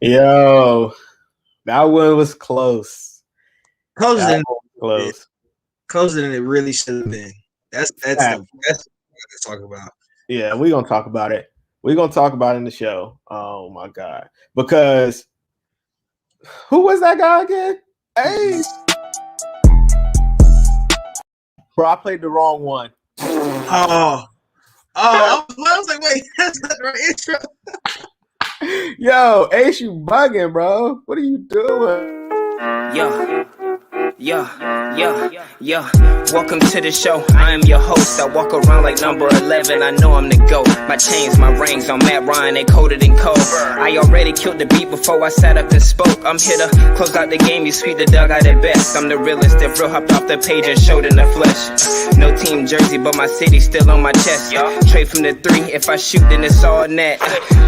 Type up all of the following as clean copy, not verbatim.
Yo, that one was close. Closer That than one was close. closer than it really should have been. That's Fact. what to talk about. Yeah, we're gonna talk about it. We're gonna talk about it in the show. Oh my god. Because who was that guy again? Hey. Bro, I played the wrong one. I was like, wait, that's not the right intro. Yo, Ace, you bugging, bro. What are you doing? Yo. Welcome to the show. I am your host. I walk around like number 11. I know I'm the GOAT. My chains, my rings on Matt Ryan, they coated in cold. I already killed the beat before I sat up and spoke. I'm here to close out the game. You sweep the dugout at best. I'm the realest. If real hopped off the page and showed in the flesh. No team jersey, but my city still on my chest. Trade from the 3. If I shoot, then it's all net.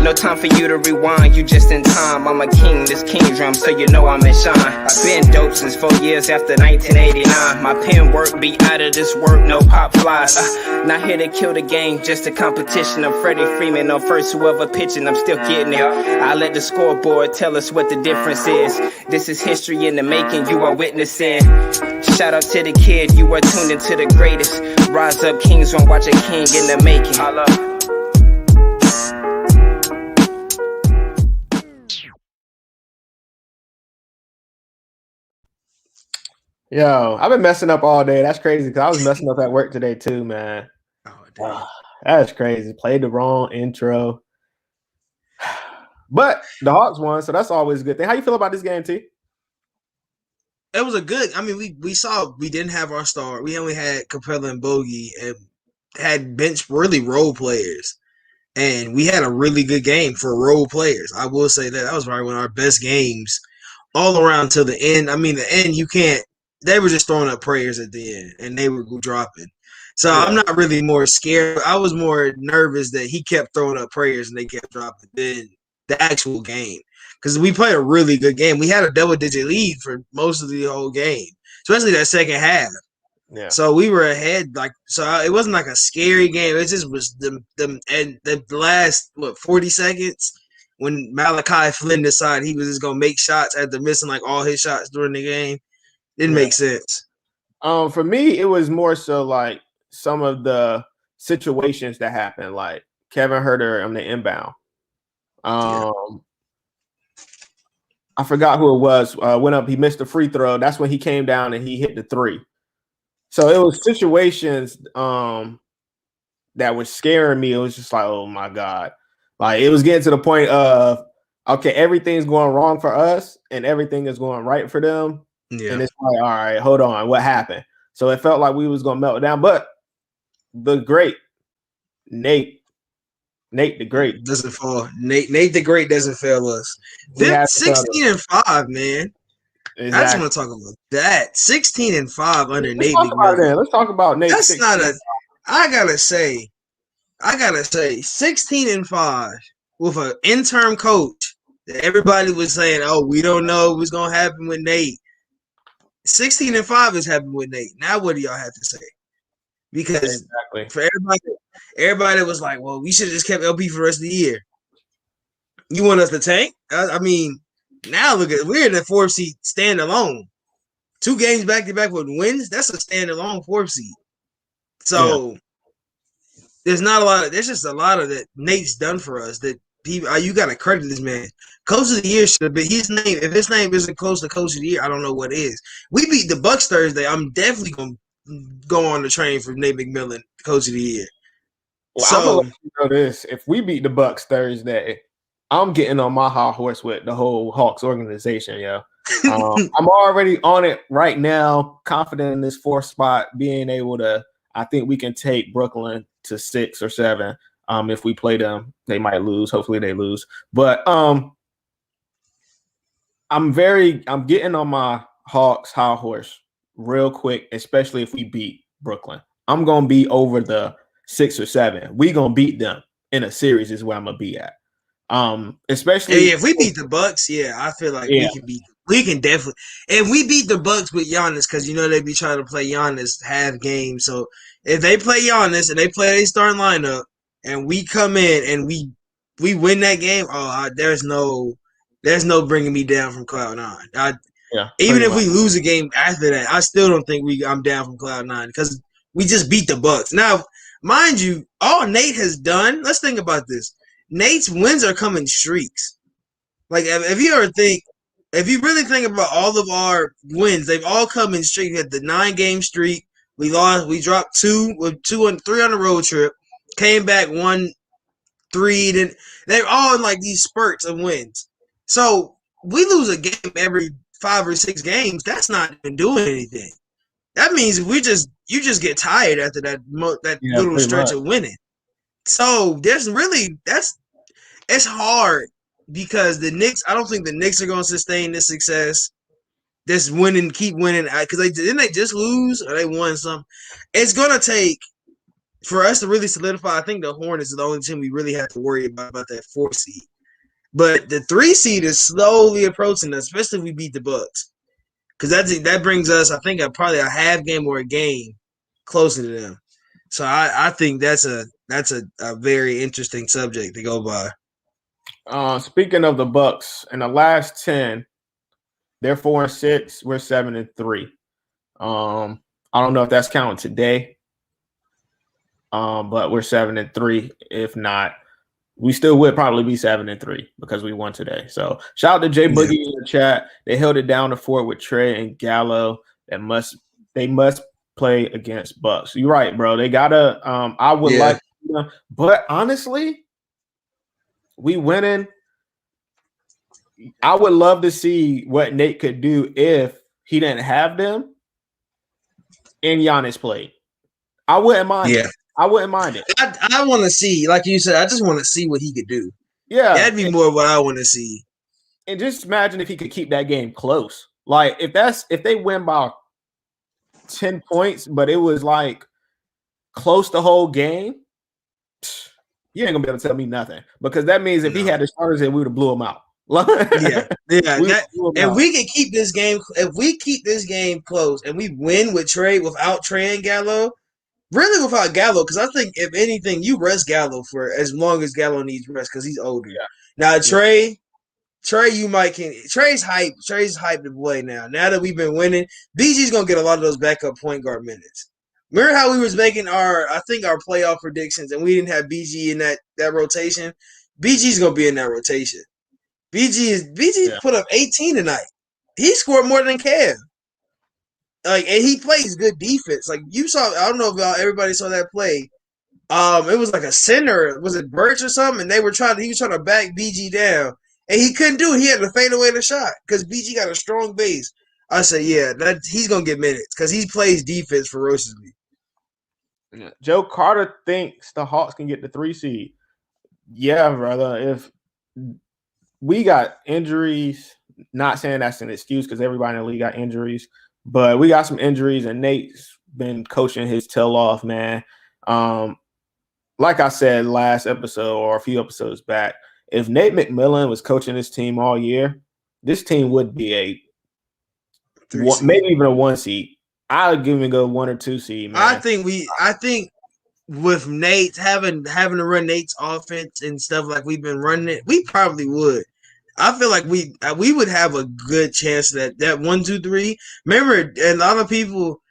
No time for you to rewind. You just in time. I'm a king. This king drum, so you know I'm in shine. I've been dope since 4 years after 1989. My pen work be out of this work, no pop flies. Not here to kill the game, just a competition. I'm Freddie Freeman on first, whoever pitching, I'm still getting it. I let the scoreboard tell us what the difference is. This is history in the making, you are witnessing. Shout out to the kid, you are tuned into the greatest. Rise up, kings, won't watch a king in the making. Yo, I've been messing up all day. That's crazy because I was messing up at work today too, man. Oh, damn. That's crazy. Played the wrong intro. But the Hawks won, so that's always a good thing. How you feel about this game, T? It was a good. I mean, we saw we didn't have our star. We only had Capella and Bogey, and had bench really role players, and we had a really good game for role players. I will say that was probably one of our best games all around till the end. I mean, the end you can't. They were just throwing up prayers at the end, and they were dropping. So I'm not really more scared. I was more nervous that he kept throwing up prayers and they kept dropping than the actual game. Because we played a really good game. We had a double-digit lead for most of the whole game, especially that second half. Yeah. So we were ahead. It wasn't like a scary game. It just was the last 40 seconds when Malachi Flynn decided he was just gonna make shots after missing like all his shots during the game. Didn't make sense. For me, it was more so like some of the situations that happened, like Kevin Huerter on the inbound. I forgot who it was. Went up, he missed a free throw. That's when he came down and he hit the 3. So it was situations that was scaring me. It was just like, oh my God. Like it was getting to the point of, okay, everything's going wrong for us and everything is going right for them. Yeah. And it's like, all right, hold on, what happened? So it felt like we was gonna melt down. But the great Nate the Great doesn't fall. Nate the Great doesn't fail us. 16-5, man. Exactly. I just want to talk about that. 16-5 under Nate McMillan. Let's talk about Nate. That's not a. I gotta say, 16-5 with an interim coach that everybody was saying, "Oh, we don't know what's gonna happen with Nate." 16-5 is happening with Nate. Now, what do y'all have to say? Because for everybody was like, "Well, we should have just kept LP for the rest of the year." You want us to tank? I mean, now look at we're in the 4th seed standalone. 2 games back to back with wins. That's a standalone 4th seed. So there's not a lot of. There's just a lot of that Nate's done for us. That people, you got to credit this man. Coach of the year should have been his name. If his name isn't close to Coach of the Year, I don't know what is. We beat the Bucks Thursday. I'm definitely gonna go on the train for Nate McMillan, Coach of the Year. Well, so, I'm gonna let you know this: if we beat the Bucks Thursday, I'm getting on my high horse with the whole Hawks organization, yo. I'm already on it right now, confident in this 4th spot, being able to. I think we can take Brooklyn to 6 or 7. If we play them, they might lose. Hopefully, they lose. But I'm getting on my Hawks high horse real quick, especially if we beat Brooklyn. I'm gonna be over the 6 or 7. We gonna beat them in a series is where I'm gonna be at. Especially if we beat the Bucks, I feel like we can beat them. We can definitely, and we beat the Bucks with Giannis because they be trying to play Giannis half game. So if they play Giannis and they play their starting lineup, and we come in and we win that game, there's no there's no bringing me down from cloud nine. Yeah. Even if much. we lose a game after that, I still don't think I'm down from cloud nine because we just beat the Bucks. Now, mind you, all Nate has done. Let's think about this. Nate's wins are coming streaks. Like if you really think about all of our wins, they've all come in streaks. We had the 9-game streak. We dropped 3 on the road trip. Came back 1-3. Then they're all in like these spurts of wins. So we lose a game every 5 or 6 games. That's not even doing anything. That means you just get tired after that little stretch of winning. So it's hard because the Knicks. I don't think the Knicks are going to sustain this success. This winning, keep winning because didn't they just lose or they won something. It's going to take for us to really solidify. I think the Hornets are the only team we really have to worry about that 4 seed. But the 3 seed is slowly approaching us, especially if we beat the Bucks. Because that brings us, I think, probably a half game or a game closer to them. So I think that's a very interesting subject to go by. Speaking of the Bucks, in the last 10, they're 4-6. We're 7-3. I don't know if that's counting today, but we're 7-3. If not, we still would probably be 7-3 because we won today. So shout out to Jay Boogie in the chat. They held it down to 4 with Trey and Gallo. They must play against Bucks. You're right, bro. They gotta. I would like, but honestly, we winning. I would love to see what Nate could do if he didn't have them and Giannis played. I wouldn't mind. Yeah. I wouldn't mind it. I want to see, like you said, I just want to see what he could do. Yeah. That'd be more what I want to see. And just imagine if he could keep that game close. Like if they win by 10 points, but it was like close the whole game, you ain't gonna be able to tell me nothing. Because that means if he had the starters in, we would have blew him out. If we can keep this game, if we keep this game close and we win without Trey and Gallo, really without Gallo, because I think if anything, you rest Gallo for as long as Gallo needs rest because he's older. Yeah. Now Trey, Trey's hype. Trey's hype to play now. Now that we've been winning, BG's gonna get a lot of those backup point guard minutes. Remember how we was making our playoff predictions and we didn't have BG in that rotation? BG's gonna be in that rotation. BG put up 18 tonight. He scored more than Kev. And he plays good defense. Like you saw, I don't know if everybody saw that play. It was like a center. Was it Birch or something? And he was trying to back BG down, and he couldn't do it. He had to fade away the shot because BG got a strong base. I said, he's gonna get minutes because he plays defense ferociously. Joe Carter thinks the Hawks can get the 3 seed. Yeah, brother. If we got injuries, not saying that's an excuse because everybody in the league got injuries, but we got some injuries, and Nate's been coaching his tail off, man. Like I said last episode or a few episodes back, if Nate McMillan was coaching this team all year, this team would be maybe even a 1 seed. I would give him go 1 or 2 seed, man. I think with Nate having to run Nate's offense and stuff like we've been running it, we probably would. I feel like we would have a good chance that 1, 2, 3. Remember, a lot of people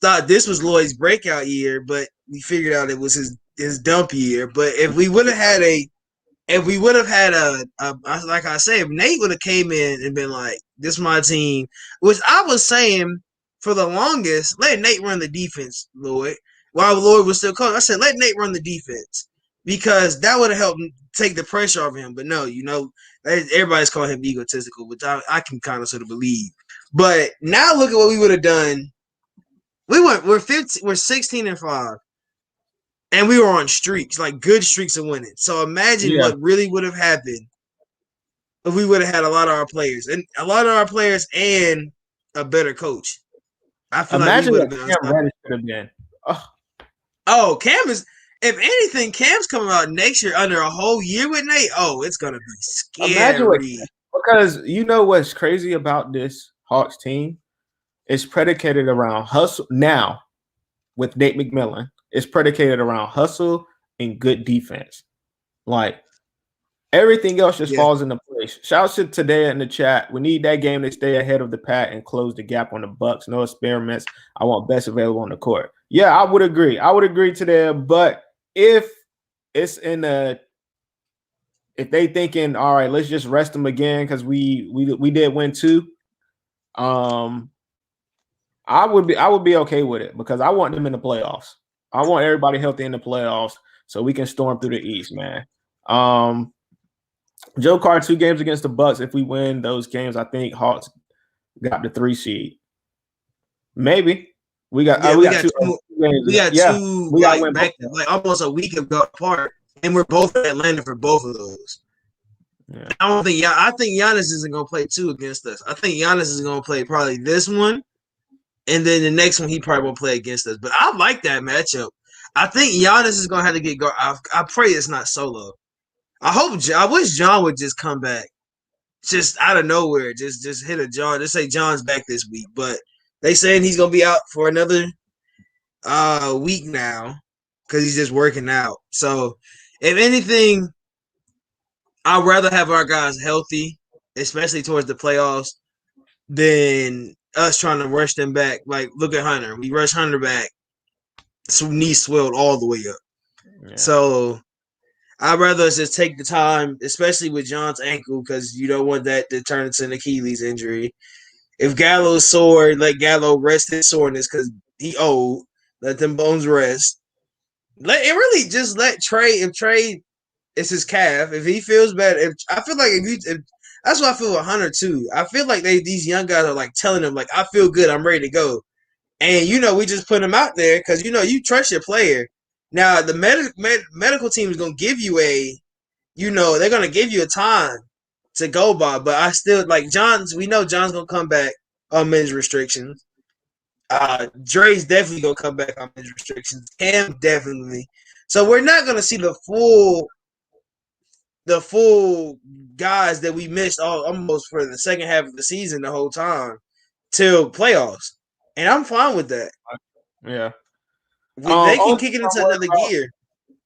thought this was Lloyd's breakout year, but we figured out it was his dump year. But if we would have had like I say, if Nate would have came in and been like, "This is my team," which I was saying for the longest, let Nate run the defense, Lloyd. While Lloyd was still coaching, I said, let Nate run the defense because that would have helped take the pressure off him. But no, everybody's calling him egotistical, which I can kind of sort of believe. But now look at what we would have done. We're 16-5, and we were on streaks, like good streaks of winning. So imagine what really would have happened if we would have had a lot of our players and a better coach. I feel imagine like we what Cam Reddish could have been. Oh, Cam is. If anything, Cam's coming out next year under a whole year with Nate. Oh, it's gonna be scary. Imagine because you know what's crazy about this Hawks team? It's predicated around hustle. Now, with Nate McMillan, it's predicated around hustle and good defense. Like everything else just falls into place. Shout out to today in the chat. We need that game to stay ahead of the pack and close the gap on the Bucks. No experiments. I want best available on the court. Yeah, I would agree. I would agree to that. But if it's in a, if they thinking, all right, let's just rest them again because we did win 2. I would be okay with it because I want them in the playoffs. I want everybody healthy in the playoffs so we can storm through the East, man. Joe Carr 2 games against the Bucks. If we win those games, I think Hawks got the 3 seed. Maybe we got two like back like almost a week apart, and we're both in Atlanta for both of those. Yeah. I think Giannis isn't gonna play 2 against us. I think Giannis is gonna play probably this one, and then the next one he probably won't play against us. But I like that matchup. I think Giannis is gonna have to get guard. I pray it's not Solo. I wish John would just come back, just out of nowhere, just hit a John. Just say John's back this week, but they saying he's gonna be out for another week now because he's just working out. So, if anything, I'd rather have our guys healthy, especially towards the playoffs, than us trying to rush them back. Like, look at Hunter. We rush Hunter back, so knee swelled all the way up. Yeah. So I'd rather us just take the time, especially with John's ankle, because you don't want that to turn into an Achilles injury. If Gallo's sore, let Gallo rest his soreness because he old. Let them bones rest. Let Trey. If Trey is his calf, if he feels better, I feel like if that's what I feel with Hunter too. I feel like these young guys are like telling him like, I feel good, I'm ready to go, and we just put him out there because you trust your player. Now the medical team is gonna give you they're gonna give you a time to go by, but I still like John's. We know John's gonna come back on men's restrictions. Dre's definitely gonna come back on men's restrictions. Cam definitely. So we're not gonna see the full guys that we missed almost for the second half of the season the whole time till playoffs, and I'm fine with that. Yeah, they can kick it into another gear.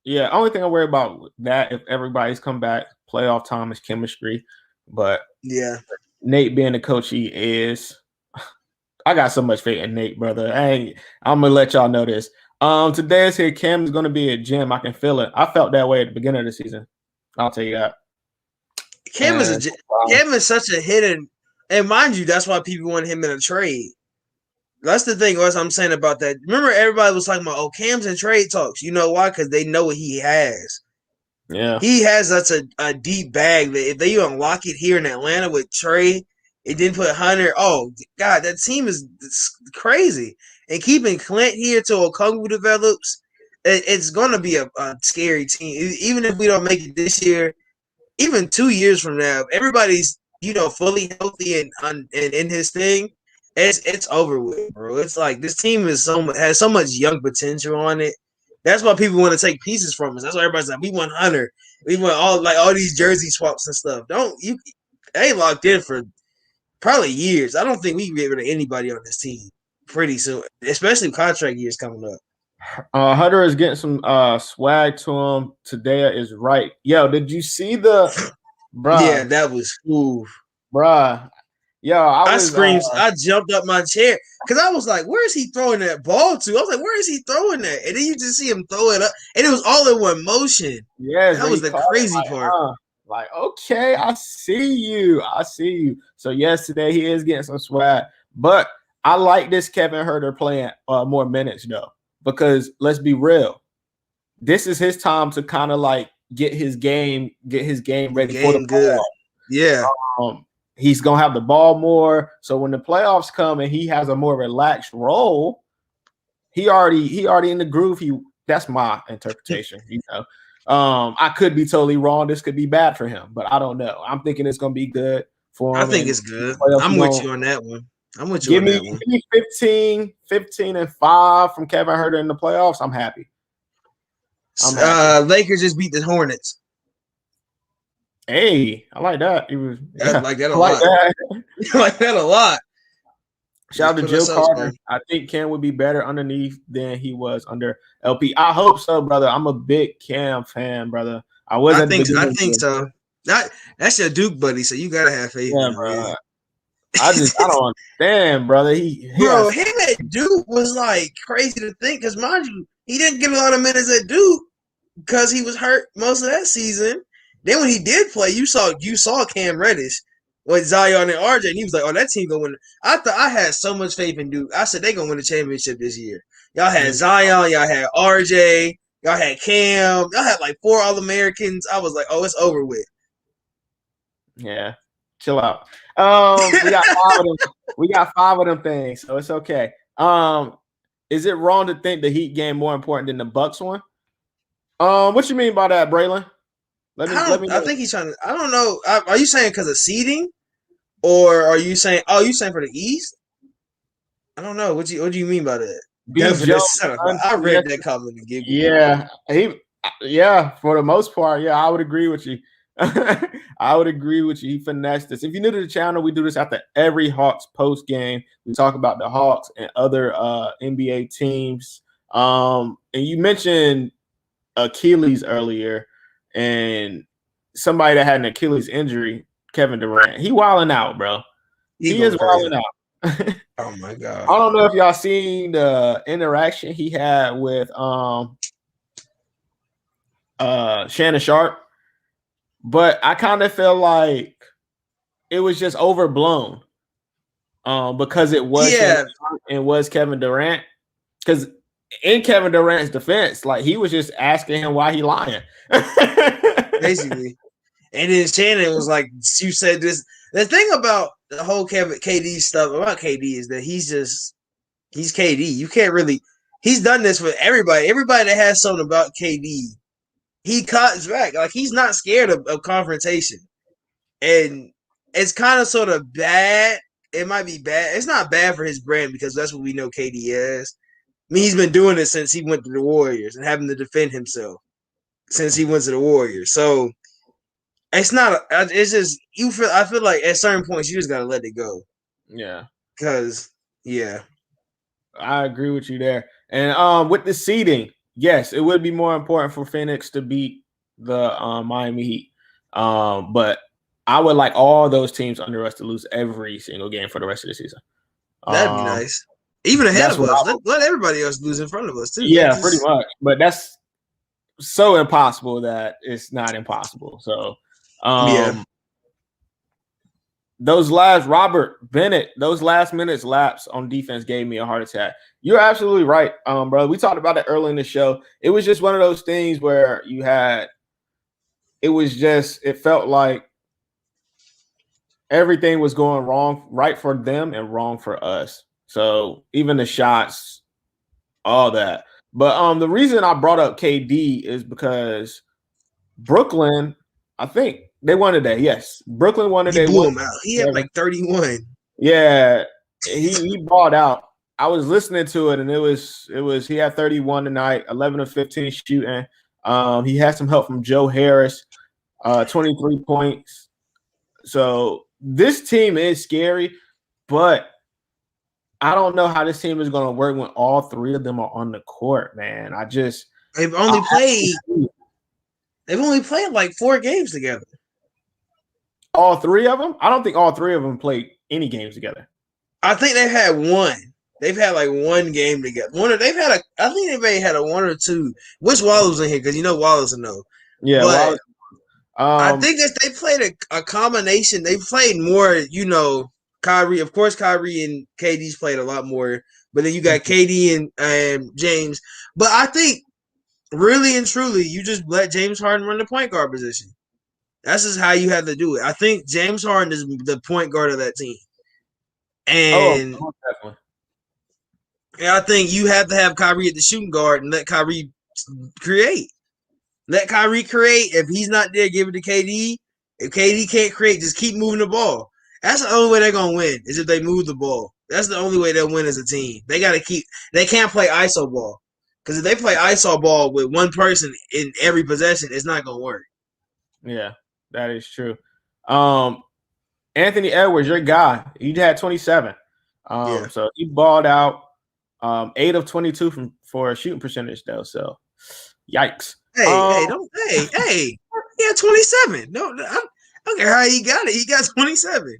Yeah, only thing I worry about with that if everybody's come back, playoff time is chemistry. But yeah, Nate being the coach he is, I got so much faith in Nate, brother. I'm gonna let y'all know this. Today is here. Cam is gonna be at gym. I can feel it. I felt that way at the beginning of the season. I'll tell you that. Cam is such a hidden, and mind you, that's why people want him in a trade. That's the thing. What I'm saying about that. Remember, everybody was talking about, Cam's in trade talks. You know why? Because they know what he has. Yeah, he has such a deep bag that if they unlock it here in Atlanta with Trey, it didn't put Hunter. Oh God, that team is crazy. And keeping Clint here till Okongwu develops, it's gonna be a scary team. Even if we don't make it this year, even 2 years from now, everybody's fully healthy and in his thing. It's over with, bro. It's like this team has so much young potential on it. That's why people want to take pieces from us. That's why everybody's like, we want Hunter. We want all these jersey swaps and stuff. They locked in for probably years. I don't think we can get rid of anybody on this team pretty soon, especially contract years coming up. Hunter is getting some swag to him. Today is right. Yo, did you see the bruh? Yeah, that was cool. Bruh. Yo, I screamed. I jumped up my chair because I was like, "Where is he throwing that ball to?" I was like, "Where is he throwing that?" And then you just see him throw it up, and it was all in one motion. Yeah, that was the crazy part. Like, okay, I see you. So yes, today he is getting some swag, but I like this Kevin Huerter playing more minutes though, because let's be real, this is his time to kind of like get his game ready for the playoffs. Yeah. He's gonna have the ball more. So when the playoffs come and he has a more relaxed role, he already in the groove. That's my interpretation. I could be totally wrong. This could be bad for him, but I don't know. I'm thinking it's gonna be good for him. I think it's good. I'm with you on that one. Give me 15 and 5 from Kevin Huerter in the playoffs. I'm happy. Lakers just beat the Hornets. Hey, I like that. I like that a lot. I like that a lot. Shout out to Joe Carter. I think Cam would be better underneath than he was under LP. I hope so, brother. I'm a big Cam fan, brother. I think so. That's your Duke buddy, so you gotta have faith in him, bro. man. I don't understand, brother. Bro, him at Duke was like crazy to think, because mind you, he didn't get a lot of minutes at Duke because he was hurt most of that season. Then when he did play, you saw Cam Reddish with Zion and RJ, and he was like, "Oh, that team gonna win." I thought I had so much faith in Duke. I said they gonna win the championship this year. Y'all had Zion, y'all had RJ, y'all had Cam, y'all had like 4 All-Americans. I was like, "Oh, it's over with." Yeah, chill out. We got 5 of them things, so it's okay. Is it wrong to think the Heat game more important than the Bucks one? What you mean by that, Braylon? Let me know. I think he's trying to. I don't know. Are you saying because of seeding, or are you saying? Oh, you saying for the East? I don't know. What do you mean by that? I read that comment and giggled. Yeah, for the most part, yeah, I would agree with you. I would agree with you. He finessed this. If you're new to the channel, we do this after every Hawks post game. We talk about the Hawks and other NBA teams. And you mentioned Achilles earlier, and somebody that had an Achilles injury, Kevin Durant. He wilding out, bro. He is wilding out. Oh my God. I don't know if y'all seen the interaction he had with Shannon Sharp, but I kind of feel like it was just overblown because it was Kevin Durant. Because in Kevin Durant's defense, like he was just asking him why he lying. Basically. And then Shannon was like, you said this. The thing about the whole KD stuff about KD is that he's KD. You can't really. He's done this with everybody. Everybody that has something about KD, he cuts back. Like he's not scared of confrontation. And it's kind of sort of bad. It might be bad. It's not bad for his brand because that's what we know KD is. I mean, he's been doing it since he went to the Warriors and having to defend himself since he went to the Warriors. So it's not. It's just you feel. I feel like at certain points you just gotta let it go. Yeah. Because I agree with you there. And with the seeding, yes, it would be more important for Phoenix to beat the Miami Heat. But I would like all those teams under us to lose every single game for the rest of the season. That'd be nice. Even ahead of us. Let everybody else lose in front of us, too. Yeah, pretty much. But that's so impossible that it's not impossible. So, those last minutes lapse on defense gave me a heart attack. You're absolutely right, brother. We talked about it early in the show. It was just one of those things where it felt like everything was going wrong, right for them and wrong for us. So even the shots, all that. But the reason I brought up KD is because Brooklyn, I think they won today. Yes, Brooklyn won today. He blew him out. He had like 31. Yeah, he balled out. I was listening to it, and it was he had 31 tonight, 11 of 15 shooting. He had some help from Joe Harris, 23 points. So this team is scary, but I don't know how this team is going to work when all 3 of them are on the court, man. They've only played like 4 games together. All 3 of them? I don't think all 3 of them played any games together. I think they've had one. They've had like 1 game together. I think they may have had a 1 or 2. Wish Wallace was in here because Wallace will know. Yeah, but I think that they played a combination. They played more, Kyrie. Of course, Kyrie and KD's played a lot more. But then you got KD and James. But I think really and truly, you just let James Harden run the point guard position. That's just how you have to do it. I think James Harden is the point guard of that team. And I think you have to have Kyrie at the shooting guard and let Kyrie create. Let Kyrie create. If he's not there, give it to KD. If KD can't create, just keep moving the ball. That's the only way they're going to win is if they move the ball. That's the only way they'll win as a team. They can't play ISO ball. Because if they play ISO ball with one person in every possession, it's not going to work. Yeah, that is true. Anthony Edwards, your guy, he had 27. So he balled out 8 of 22 for a shooting percentage, though. So, yikes. Hey, he had 27. No, Okay, how he got it? He got 27.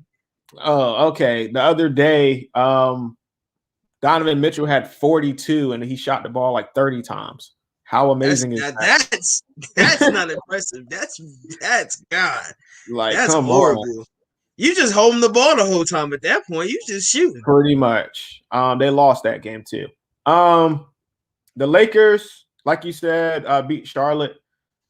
Oh, okay. The other day, Donovan Mitchell had 42, and he shot the ball like 30 times. How amazing is that? That's not impressive. That's God. Like, That's come on. horrible. You just holding the ball the whole time. At that point, you just shooting. Pretty much. They lost that game too. The Lakers, like you said, beat Charlotte.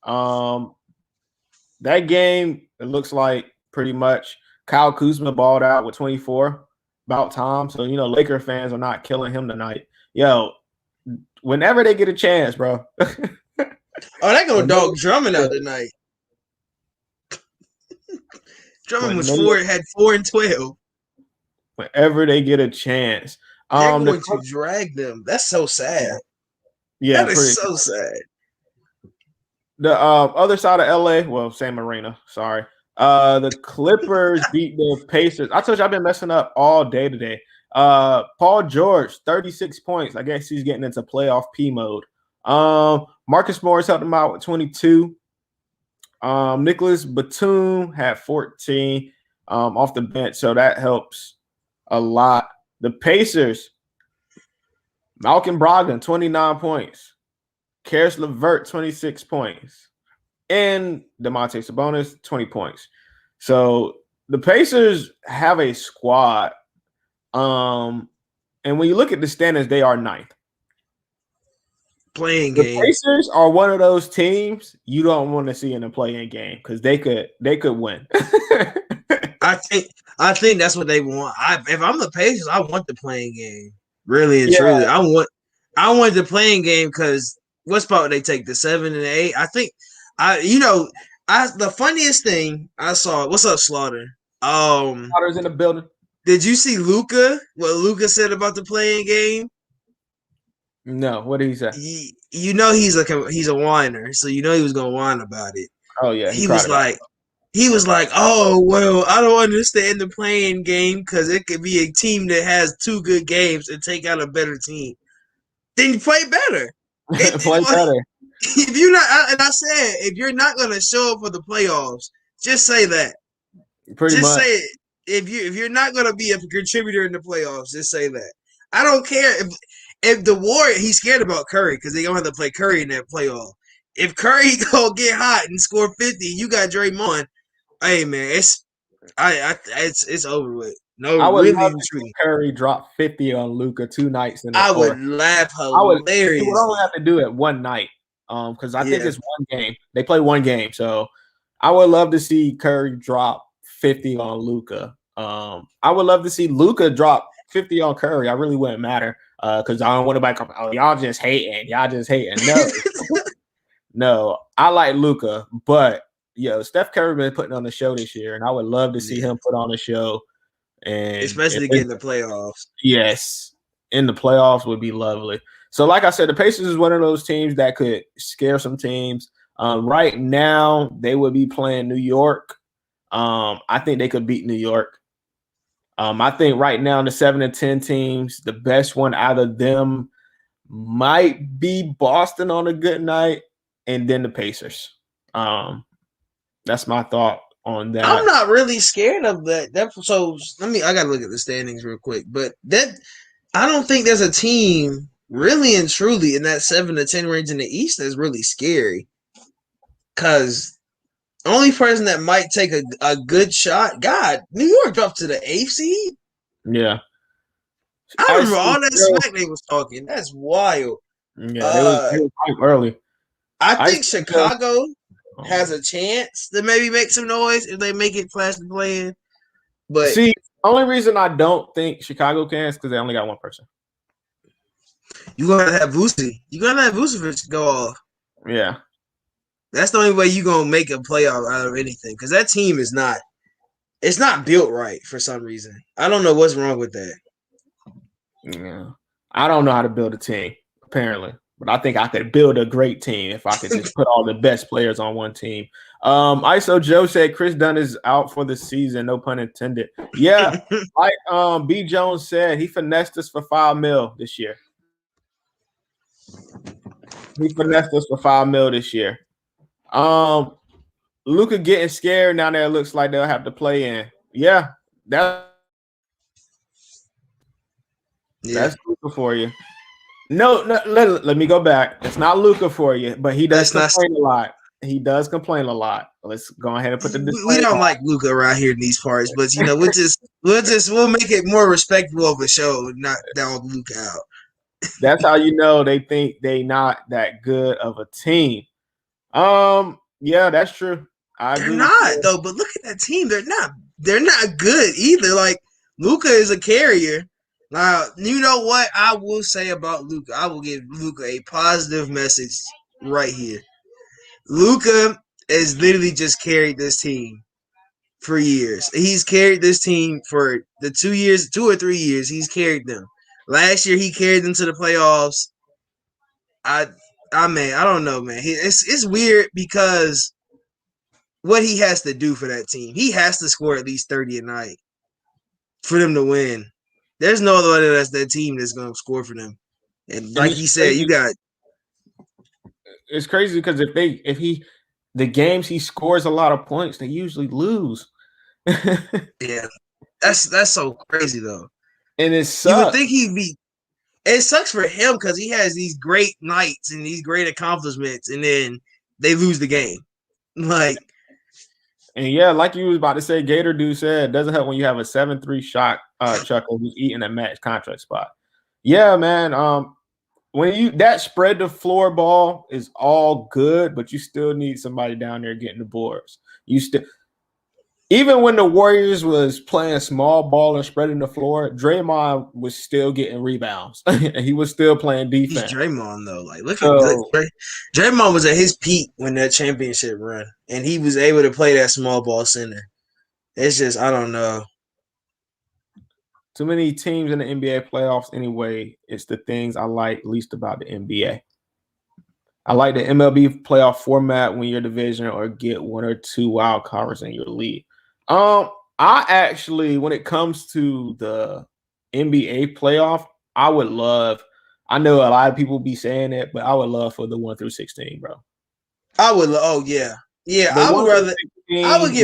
That game, it looks like pretty much Kyle Kuzma balled out with 24. About time. So, Laker fans are not killing him tonight. Yo, whenever they get a chance, bro. Oh, they gonna dog Drummond out tonight. Drummond had 4 and 12. Whenever they get a chance. They're going to drag them. That's so sad. Yeah, that is so sad. The other side of LA, well, same arena. Sorry. The Clippers beat the Pacers. I told you I've been messing up all day today. Paul George, 36 points. I guess he's getting into playoff P mode. Marcus Morris helped him out with 22. Nicholas Batum had 14 off the bench, so that helps a lot. The Pacers, Malcolm Brogdon, 29 points. Karis LeVert, 26 points. And DeMonte Sabonis, 20 points. So the Pacers have a squad. And when you look at the standings, they are ninth. Playing game. The Pacers are one of those teams you don't want to see in a playing game because they could win. I think that's what they want. If I'm the Pacers, I want the playing game. Really and truly. I want the playing game because what spot would they take? The 7 and 8? I think the funniest thing I saw. What's up, Slaughter? Slaughter's in the building. Did you see Luka? What Luka said about the playing game? No, what did he say? He's a whiner, so he was gonna whine about it. Oh yeah, he was like, oh well, I don't understand the playing game because it could be a team that has 2 good games and take out a better team. Then you play better. Play better. If you're not, and I said, if you're not gonna show up for the playoffs, just say that. Pretty much. Say it. If you're not gonna be a contributor in the playoffs, just say that. I don't care if the Warriors, he's scared about Curry because they don't have to play Curry in that playoff. If Curry go get hot and score 50, you got Draymond. Hey man, it's over with. No, I would really love to see Curry drop 50 on Luka 2 nights in the fourth. would laugh hilarious. He would only have to do it one night because I think it's one game. They play one game, so I would love to see Curry drop 50 on Luka. I would love to see Luka drop 50 on Curry. I really wouldn't matter because I don't want to come. Oh, y'all just hating. No, no. I like Luka, but Steph Curry been putting on the show this year, and I would love to see him put on a show, and especially to get in the playoffs. Yes, in the playoffs would be lovely. So, like I said, the Pacers is one of those teams that could scare some teams. Right now, they would be playing New York. I think they could beat New York. I think right now in the 7 and 10 teams, the best one out of them might be Boston on a good night, and then the Pacers. That's my thought on that. I'm not really scared of that. I gotta look at the standings real quick. But I don't think there's a team really and truly in that 7 to 10 range in the East that's really scary. Cause only person that might take a good shot, God, New York dropped to the 8th seed. Yeah. I remember all that smack they was talking. That's wild. Yeah, it was early. I think Chicago has a chance to maybe make some noise if they make it past the play-in. But see, only reason I don't think Chicago can is because they only got one person. You gotta have Vucevic. You gotta have Vucevic go off. Yeah. That's the only way you're gonna make a playoff out of anything. Because that team is not built right for some reason. I don't know what's wrong with that. Yeah. I don't know how to build a team, apparently. But I think I could build a great team if I could just put all the best players on one team. ISO Joe said Chris Dunn is out for the season, no pun intended. Yeah, like B. Jones said, he finessed us for $5 million this year. He finessed us for $5 million this year. Luka getting scared now that it looks like they'll have to play in. Yeah, that's Luka for you. No, let me go back. It's not Luka for you, but he does complain a lot. He does complain a lot. Let's go ahead and put the we don't like Luka around here in these parts, but you know, we'll make it more respectable of a show, not dog Luka out. That's how you know they think they not that good of a team. Yeah, that's true. They're not though, but look at that team. They're not good either. Like Luka is a carrier. Now, you know what I will say about Luka? I will give Luka a positive message right here. Luka has literally just carried this team for years. He's carried this team for the 2 or 3 years. He's carried them. Last year, he carried them to the playoffs. I don't know, man. It's weird because what he has to do for that team, he has to score at least 30 a night for them to win. There's no other way that's that team that's going to score for them. And like he said, you got. It's crazy because the games he scores a lot of points, they usually lose. Yeah, that's so crazy though. And it sucks. You would think he'd be. It sucks for him because he has these great nights and these great accomplishments, and then they lose the game. Like, and yeah, like you was about to say, Gator Dude said, it doesn't help when you have a 7-3 shot chucker who's eating a max contract spot. Yeah, man. When that spread the floor ball is all good, but you still need somebody down there getting the boards. Even when the Warriors was playing small ball and spreading the floor, Draymond was still getting rebounds and he was still playing defense. He's Draymond though, like look at Draymond was at his peak when that championship run, and he was able to play that small ball center. It's just I don't know. Too many teams in the NBA playoffs anyway. It's the things I like least about the NBA. I like the MLB playoff format when you're division or get 1 or 2 wild cards in your league. I actually, when it comes to the NBA playoff, I would love. I know a lot of people be saying it, but I would love for the 1 through 16, bro. I would. Oh yeah. I would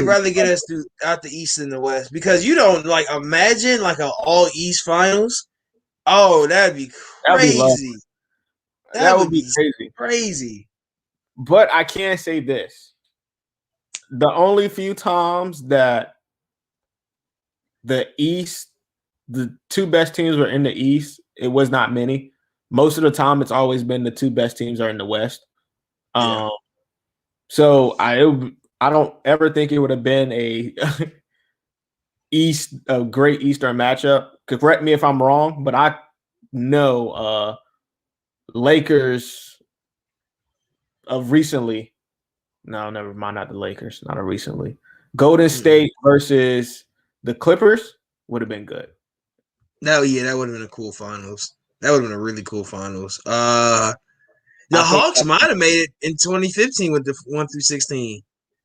rather get us out the East than the West because you don't like imagine like an all East finals. Oh, that'd be crazy. That would be crazy. But I can say this. The only few times that the East, the 2 best teams were in the East, it was not many. Most of the time, it's always been the 2 best teams are in the West. Yeah. So I don't ever think it would have been a great Eastern matchup. Correct me if I'm wrong, but I know Lakers of recently. No, never mind. Not the Lakers. Not of recently. Golden State versus the Clippers would have been good. That would have been a cool finals. That would have been a really cool finals. The Hawks might have made it in 2015 with the 1 through 16.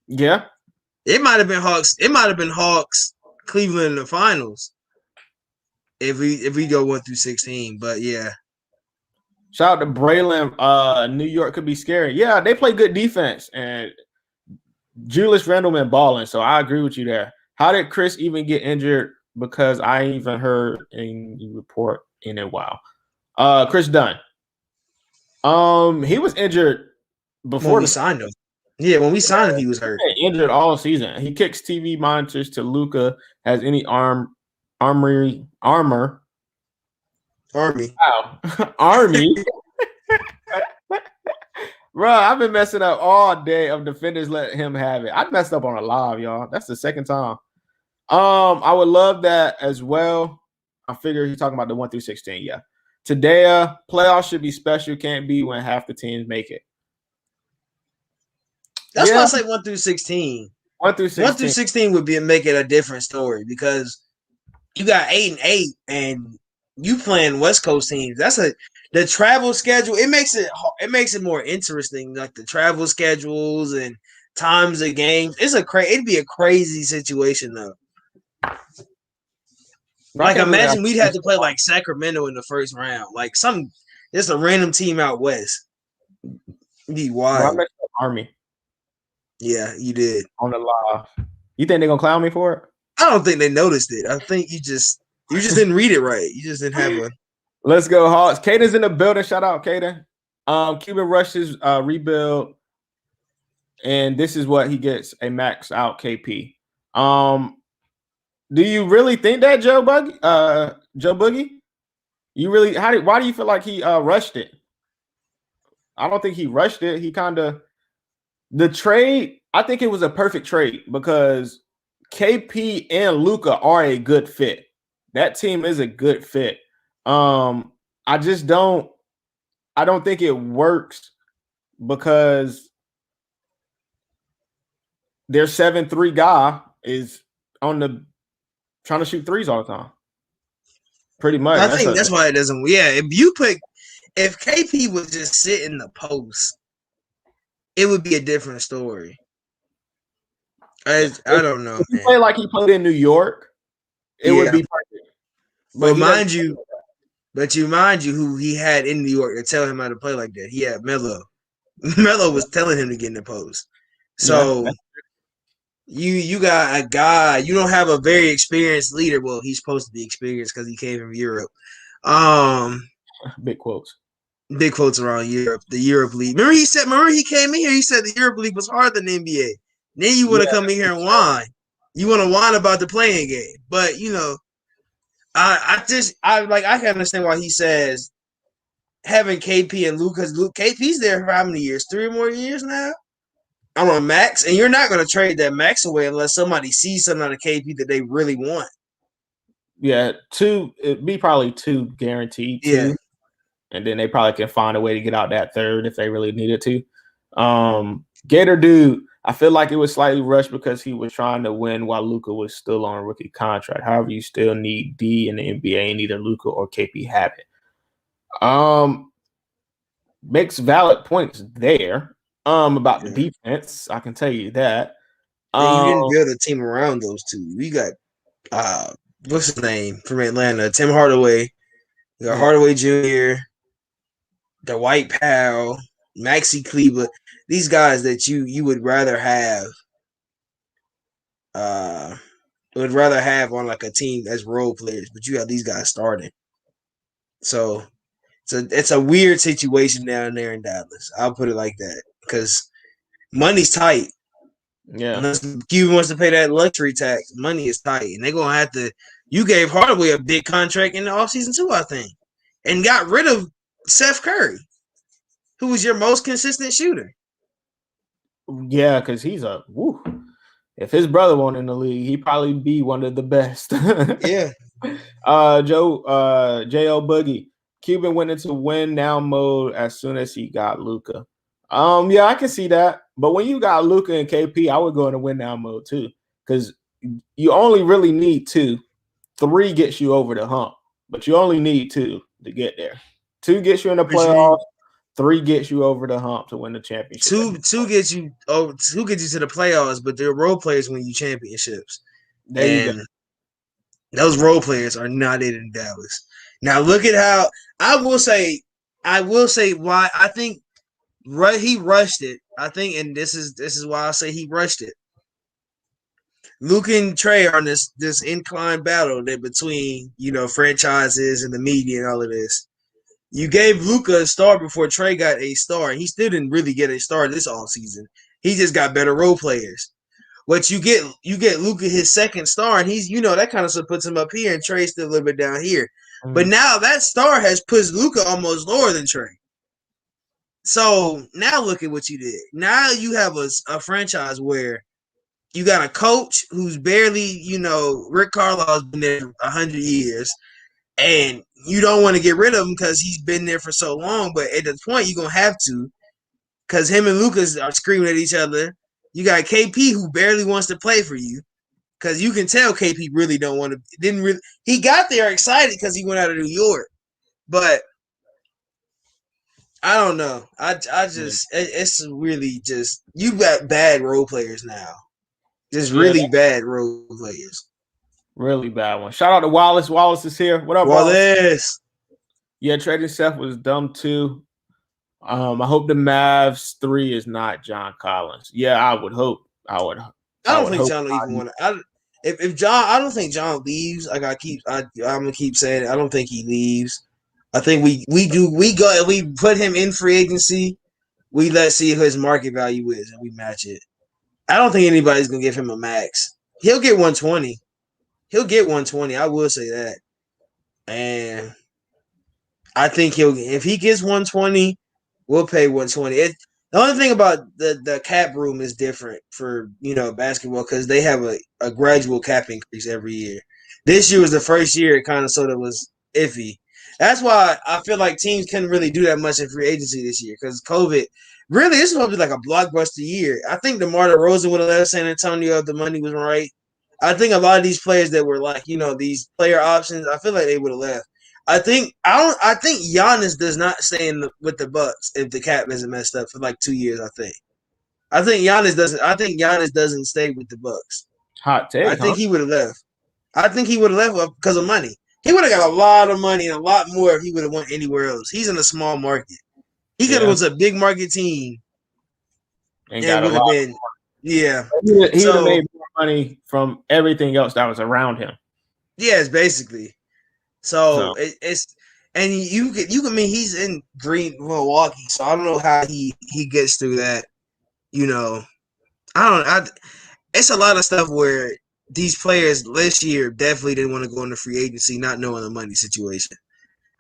Yeah, it might have been Hawks. It might have been Hawks, Cleveland in the finals. If we go 1 through 16, but yeah. Shout out to Braylon. New York could be scary. Yeah, they play good defense, and Julius Randle been balling. So I agree with you there. How did Chris even get injured? Because I ain't even heard any report in a while. Chris Dunn. He was injured before when we signed him. Yeah, when we signed him, he was hurt. Injured all season. He kicks TV monitors to Luka. Has any armor? Army. Wow. Army. Bro, I've been messing up all day of defenders letting him have it. I messed up on a live, y'all. That's the second time. I would love that as well. I figure he's talking about the 1 through 16. Yeah. Today, playoffs should be special. Can't be when half the teams make it. That's why I say 1 through 16. 1 through 16. 1 through 16 would make it a different story because you got 8 and 8 and you playing West Coast teams. The travel schedule. It makes it more interesting, like the travel schedules and times of games. It'd be a crazy situation though. Like imagine we'd have to play like Sacramento in the first round, like just a random team out west. It'd be wild. Army. Yeah, you did. on the live. You think they're gonna clown me for it? I don't think they noticed it. I think you just didn't read it right. You just didn't have a. Let's go, Hawks. Caden's in the building. Shout out, Caden. Cuban rushes rebuild, and this is what he gets: a max out KP. Do you really think that, Joe Boogie? You really? Why do you feel like he rushed it? I don't think he rushed it. He kind of the trade. I think it was a perfect trade because KP and Luka are a good fit. That team is a good fit. I just don't. I don't think it works because their 7-3 guy is on the trying to shoot threes all the time. Pretty much. I think that's why it doesn't. Yeah, if KP would just sit in the post, it would be a different story. I don't know. If you play like he played in New York, it would be perfect. But mind you, who he had in New York to tell him how to play like that. He had Melo. Melo was telling him to get in the post. So you got a guy. You don't have a very experienced leader. Well, he's supposed to be experienced because he came from Europe. Big quotes. Big quotes around Europe. The Europe League. Remember he came in here. He said the Europe League was harder than the NBA. Then you want to come in here and whine. You want to whine about the playing game, but you know. I can understand why he says having KP and Luke, because KP's there for how many years? 3 more years now? I'm on max, and you're not going to trade that max away unless somebody sees something out of KP that they really want. Yeah, 2. It'd be probably 2 guaranteed. 2. Yeah, and then they probably can find a way to get out that 3rd if they really needed to. Gator dude, I feel like it was slightly rushed because he was trying to win while Luka was still on a rookie contract. However, you still need D in the NBA, and either Luka or KP have it. Makes valid points there. About the defense, I can tell you that. You didn't build a team around those two. We got what's his name from Atlanta? Tim Hardaway. We got Hardaway Jr., the White Pal, Maxi Kleber. These guys that you would rather have on like a team as role players, but you have these guys starting. So it's a weird situation down there in Dallas. I'll put it like that because money's tight. Yeah. Unless Cuban wants to pay that luxury tax, money is tight. And they're going to have to – you gave Hardaway a big contract in the offseason too, I think, and got rid of Seth Curry, who was your most consistent shooter. Yeah, because he's a woo. If his brother won in the league, he'd probably be one of the best. Yeah. J.O. Boogie. Cuban went into win now mode as soon as he got Luka. Yeah, I can see that. But when you got Luka and KP, I would go into win now mode too. Because you only really need 2. 3 gets you over the hump. But you only need 2 to get there. 2 gets you in the playoffs. 3 gets you over the hump to win the championship. 2 gets you to the playoffs, but they're role players win you championships. There you go. Those role players are not in Dallas. Now look at how I will say why I think he rushed it. I think, and this is why I say he rushed it. Luke and Trey are in this incline battle that between franchises and the media and all of this. You gave Luka a star before Trey got a star, and he still didn't really get a star this offseason. He just got better role players. But you get Luka his 2nd star, and he's that kind of stuff puts him up here, and Trey's still a little bit down here. Mm-hmm. But now that star has pushed Luka almost lower than Trey. So now look at what you did. Now you have a franchise where you got a coach who's barely, Rick Carlisle's been there 100 years. And you don't want to get rid of him because he's been there for so long. But at the point, you're going to have to because him and Lucas are screaming at each other. You got KP who barely wants to play for you because you can tell KP really don't want to. He got there excited because he went out of New York. But I don't know. It's really just you got bad role players now. Just really bad role players. Really bad one. Shout out to Wallace. Wallace is here. What up, Wallace? Wallace? Yeah, trading Seth was dumb too. I hope the Mavs 3 is not John Collins. Yeah, I would hope. I would think hope John will even want to. If John, I don't think John leaves. Like I'm gonna keep saying it. I don't think he leaves. I think we put him in free agency. Let's see who his market value is, and we match it. I don't think anybody's gonna give him a max. He'll get 120. I will say that, and I think if he gets 120, we'll pay 120. The only thing about the cap room is different for basketball because they have a gradual cap increase every year. This year was the first year it kind of sort of was iffy. That's why I feel like teams couldn't really do that much in free agency this year because COVID. Really, this is supposed to be like a blockbuster year. I think DeMar DeRozan would have left San Antonio if the money was right. I think a lot of these players that were like these player options, I feel like they would have left. I think Giannis does not stay with the Bucks if the cap isn't messed up for like 2 years. I think Giannis doesn't. I think Giannis doesn't stay with the Bucks. Hot take. I think he would have left. I think he would have left because of money. He would have got a lot of money and a lot more if he would have went anywhere else. He's in a small market. He could have went to a big market team and got a lot. Yeah, he would have made more money from everything else that was around him. Yes, basically. So it's and you can mean he's in Milwaukee, so I don't know how he gets through that. It's a lot of stuff where these players this year definitely didn't want to go into free agency, not knowing the money situation,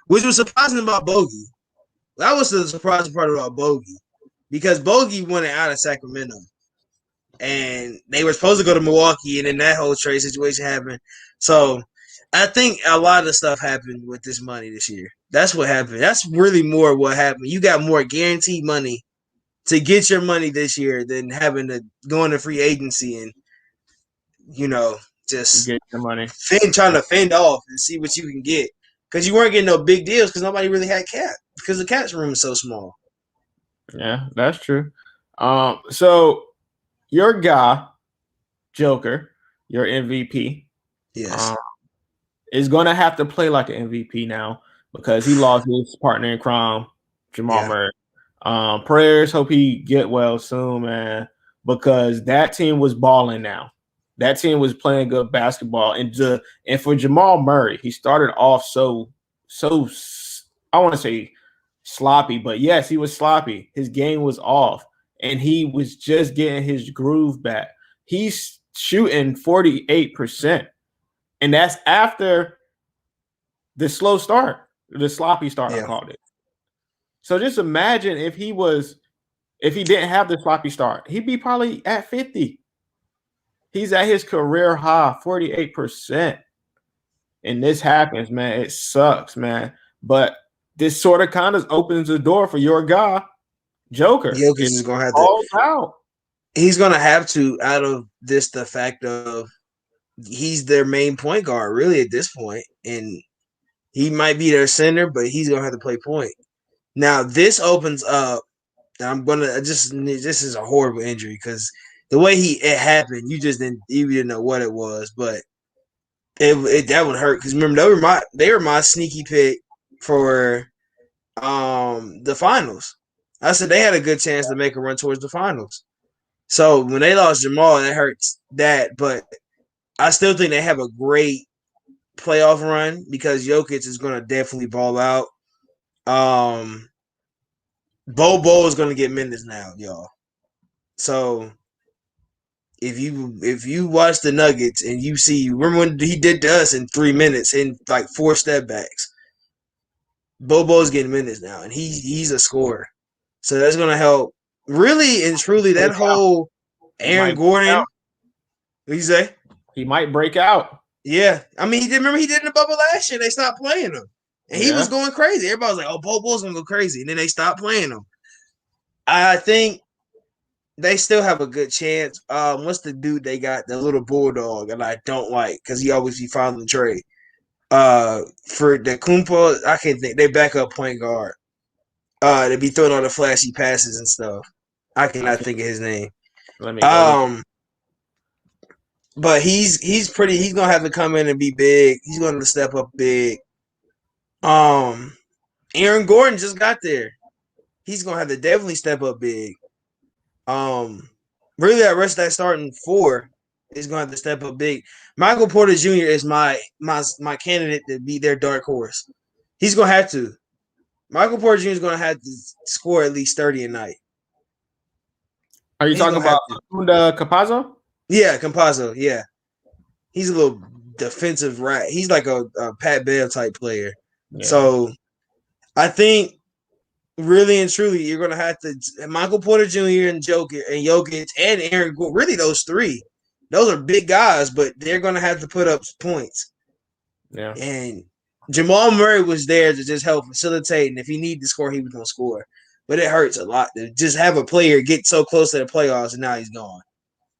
which was surprising about Bogey. That was the surprising part about Bogey because Bogey wanted out of Sacramento. And they were supposed to go to Milwaukee, and then that whole trade situation happened. So I think a lot of stuff happened with this money this year. That's what happened. That's really more what happened. You got more guaranteed money to get your money this year than having to go into free agency and, just get your money. Trying to fend off and see what you can get. Because you weren't getting no big deals because nobody really had cap because the cap room is so small. Yeah, that's true. So your guy, Joker, your MVP, yes, is going to have to play like an MVP now because he lost his partner in crime, Jamal Murray. Prayers, hope he get well soon, man, because that team was balling now. That team was playing good basketball. And for Jamal Murray, he started off so I want to say sloppy, but yes, he was sloppy. His game was off. And he was just getting his groove back. He's shooting 48%. And that's after the slow start, the sloppy start, I called it. So just imagine if he didn't have the sloppy start, he'd be probably at 50. He's at his career high, 48%. And this happens, man. It sucks, man. But this sort of kind of opens the door for your guy, Joker. Jokic is gonna have to. He's gonna have to. Out of this, the fact of he's their main point guard, really at this point, and he might be their center, but he's gonna have to play point. Now this opens up. This is a horrible injury because the way it happened, you didn't know what it was, but that would hurt because remember they were my sneaky pick for the finals. I said they had a good chance to make a run towards the finals. So when they lost Jamal, that hurts that. But I still think they have a great playoff run because Jokic is going to definitely ball out. Bobo is going to get minutes now, y'all. So if you watch the Nuggets and you see, remember when he did to us in 3 minutes in like 4 step backs. Bobo's getting minutes now, and he's a scorer. So that's going to help. Really and truly, that whole Aaron Gordon. What you say? He might break out. Yeah. I mean, he did in the bubble last year. They stopped playing him. And he was going crazy. Everybody was like, oh, Bobo's going to go crazy. And then they stopped playing him. I think they still have a good chance. What's the dude they got, the little bulldog, and I don't like because he always be filing the trade. For the Kumpo, I can't think. They backup point guard. They be throwing all the flashy passes and stuff. I cannot think of his name. But he's pretty. He's gonna have to come in and be big. He's gonna step up big. Aaron Gordon just got there. he's gonna have to definitely step up big. Really, that rest of that starting four is gonna have to step up big. Michael Porter Jr. is my candidate to be their dark horse. He's gonna have to. Michael Porter Jr. is gonna have to score at least 30 a night. Are you talking about Campazzo? Yeah, Campazzo. Yeah, he's a little defensive rat. He's like a Pat Bev type player. Yeah. So I think really and truly you're gonna have to Michael Porter Jr. and Jokic and Aaron Gordon. Really, those three. Those are big guys, but they're gonna have to put up points. Yeah. And Jamal Murray was there to just help facilitate, and if he needed to score, he was gonna score. But it hurts a lot to just have a player get so close to the playoffs and now he's gone.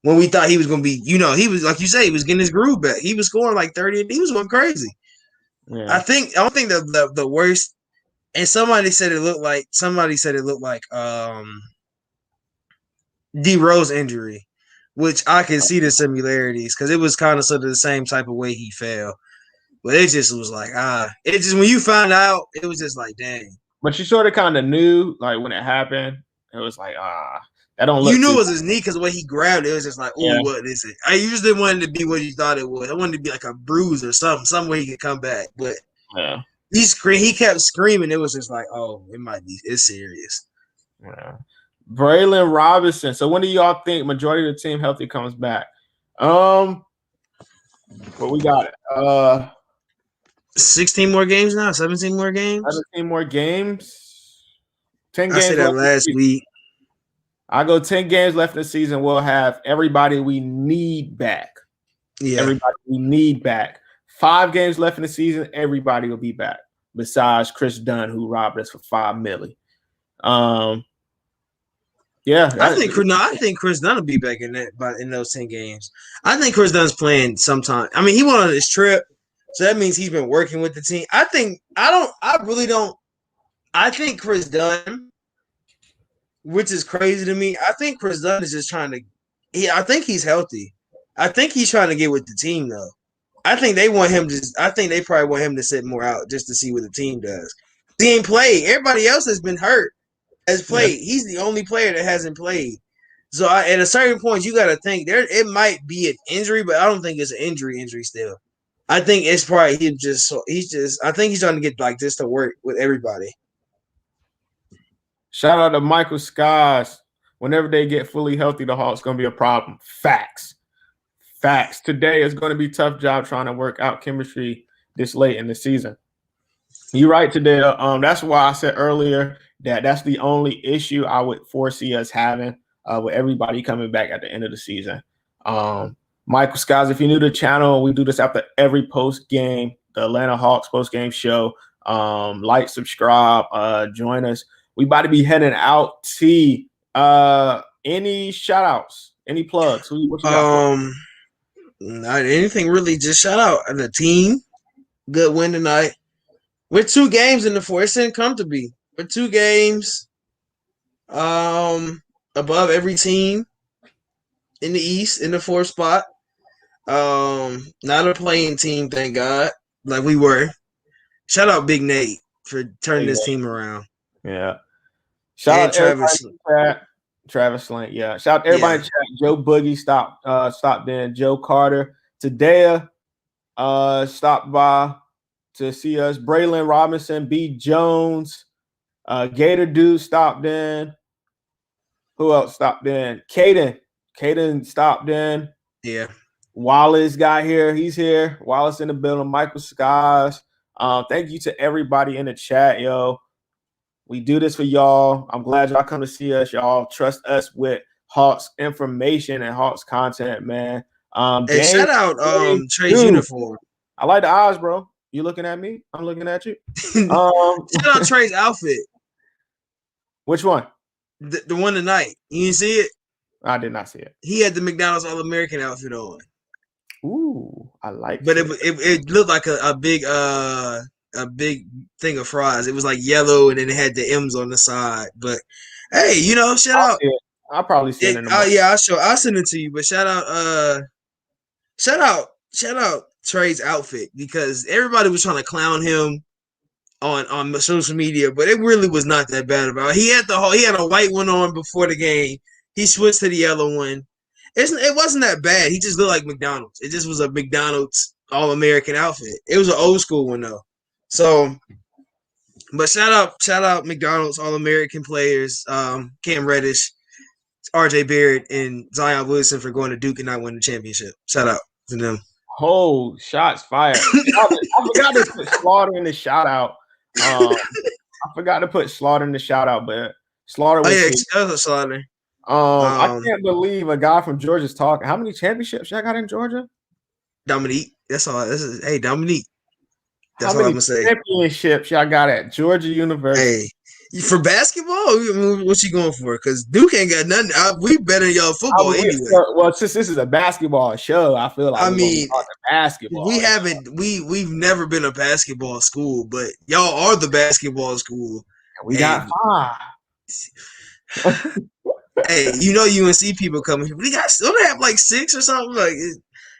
When we thought he was going to be, he was, like you say, he was getting his groove back. He was scoring like 30, and he was going crazy. Yeah. I don't think the worst, and somebody said it looked like D Rose injury, which I can see the similarities because it was kind of sort of the same type of way he fell. But it just was like, it just, when you found out, it was just like, dang. But you sort of kind of knew, like, when it happened, it was like, that don't look. You knew it was his knee because the way he grabbed it, it was just like, oh, what is it? I usually wanted it to be what you thought it was. I wanted it to be like a bruise or something, some way he could come back. But he kept screaming. It was just like, oh, it might be, it's serious. Yeah. Braylon Robinson. So when do y'all think majority of the team healthy comes back? But we got it. 16 more games now, 17 more games. 17 more games. 10 games. I said that last week. I go 10 games left in the season. We'll have everybody we need back. Yeah. Everybody we need back. 5 games left in the season, everybody will be back. Besides Chris Dunn, who robbed us for $5 million. Yeah. I think Chris Dunn will be back in those 10 games. I think Chris Dunn's playing sometime. I mean, he went on his trip. So that means he's been working with the team. I think Chris Dunn, which is crazy to me. I think Chris Dunn is just trying to I think he's healthy. I think he's trying to get with the team though. I think they probably want him to sit more out just to see what the team does. He ain't played. Everybody else has been hurt, has played. Yeah. He's the only player that hasn't played. So at a certain point, you got to think it might be an injury, but I don't think it's an injury still. I think it's probably I think he's trying to get like this to work with everybody. Shout out to Michael Skies. Whenever they get fully healthy, the Hawks going to be a problem. Facts. Today is going to be a tough job trying to work out chemistry this late in the season. You're right today. That's why I said earlier that that's the only issue I would foresee us having with everybody coming back at the end of the season. Michael Skies, if you're new to the channel, we do this after every post game, the Atlanta Hawks post game show. Like, subscribe, join us. We about to be heading out. T. Any shout outs? Any plugs? What you got not anything really. Just shout out the team. Good win tonight. We're 2 games in the 4. It didn't come to be. We're 2 games above every team in the East in the 4th spot. Not a playing team, thank God, like we were. Shout out Big Nate for turning this team around. Yeah. Shout out Travis Lane. Yeah. Shout out everybody in chat. Joe Boogie stopped in. Joe Carter. Tadea stopped by to see us. Braylon Robinson, B. Jones, Gator Dude stopped in. Who else stopped in? Caden stopped in. Yeah. Wallace got here. He's here. Wallace in the building. Michael Skies. Thank you to everybody in the chat, yo. We do this for y'all. I'm glad y'all come to see us. Y'all trust us with Hawks information and Hawks content, man. And shout out Trey's uniform. I like the eyes, bro. You looking at me? I'm looking at you. Shout out Trey's outfit. Which one? The one tonight. You didn't see it? I did not see it. He had the McDonald's All-American outfit on. Ooh, I like but it looked like a big thing of fries. It was like yellow and then it had the M's on the side. But hey, shout out. I'll probably send it. I'll send it to you. But shout out Trey's outfit because everybody was trying to clown him on social media, but it really was not that bad about it. He had a white one on before the game. He switched to the yellow one. It wasn't that bad. He just looked like McDonald's. It just was a McDonald's All-American outfit. It was an old school one though. So, but shout out McDonald's All-American players, Cam Reddish, R.J. Barrett, and Zion Williamson for going to Duke and not winning the championship. Shout out to them. Oh, shots fired! I forgot to put Slaughter in the shout out. I forgot to put Slaughter in the shout out, but Slaughter was. Oh yeah, that was a Slaughter. I can't believe a guy from Georgia's talking. How many championships y'all got in Georgia? Dominique. That's all. Hey, Dominique. That's all I'm gonna say. Championships y'all got at Georgia University. Hey, for basketball, what you going for? Because Duke ain't got nothing. We better than y'all football anyway. Well, since this is a basketball show, I feel like basketball. We've never been a basketball school, but y'all are the basketball school. We got 5. Hey, UNC people coming here. Don't they have like 6 or something? Like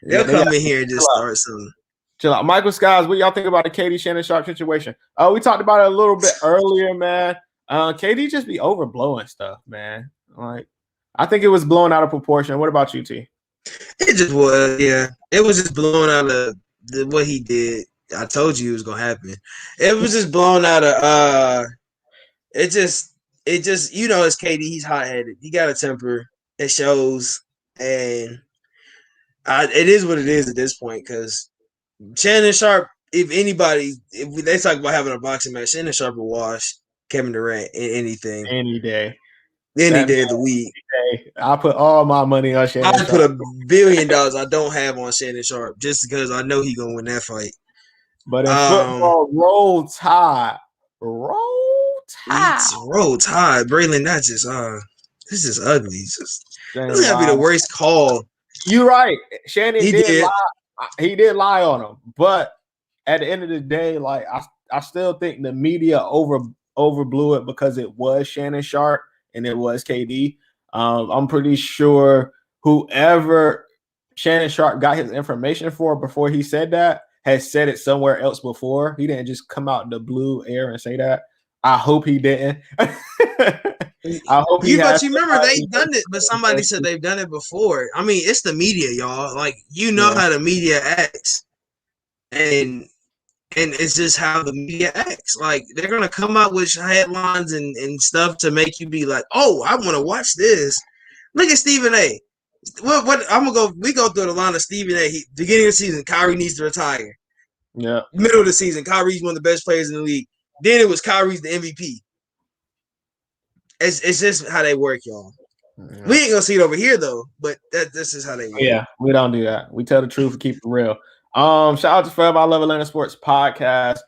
they'll come in here and just start something. Chill out. Michael Skiles, what y'all think about the KD Shannon Sharp situation? We talked about it a little bit earlier, man. KD just be overblowing stuff, man. Like, I think it was blown out of proportion. What about you, T? It just was, yeah. It was just blown out of what he did. I told you it was gonna happen. It was just blown out of it just it's KD, he's hot headed. He got a temper. It shows, and it is what it is at this point, because Shannon Sharp, if they talk about having a boxing match, Shannon Sharp will wash Kevin Durant in anything. Any day of the week. I put all my money on Shannon Sharp. I put $1 billion I don't have on Shannon Sharp just because I know he's gonna win that fight. But in football, roll tide. Braylon, that's just this is ugly. This is gonna be the worst call. You're right. Shannon did lie. He did lie on him, but at the end of the day, like I still think the media overblew it because it was Shannon Sharp and it was KD. I'm pretty sure whoever Shannon Sharp got his information for before he said that has said it somewhere else before. He didn't just come out in the blue air and say that. I hope he didn't. I hope he but you remember they've done it, but somebody said they've done it before. I mean, it's the media, y'all. Like, how the media acts. And it's just how the media acts. Like, they're gonna come out with headlines and stuff to make you be like, oh, I want to watch this. Look at Stephen A. We go through the line of Stephen A. Beginning of the season, Kyrie needs to retire. Yeah. Middle of the season, Kyrie's one of the best players in the league. Then it was Kyrie's the MVP. It's just how they work, y'all. Yeah. We ain't gonna see it over here though, but this is how they work. Yeah, we don't do that. We tell the truth and keep it real. Shout out to Forever I Love Atlanta Sports Podcast.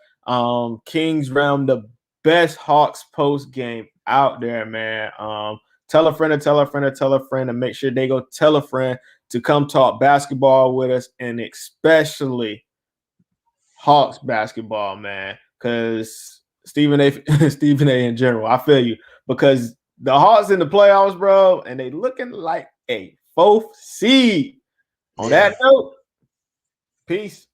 Kings Realm, the best Hawks post game out there, man. Tell a friend to tell a friend to tell a friend, and make sure they go tell a friend to come talk basketball with us, and especially Hawks basketball, man. Because Stephen A. in general, I feel you. Because the Hawks in the playoffs, bro, and they looking like a 4th seed. On that note, peace.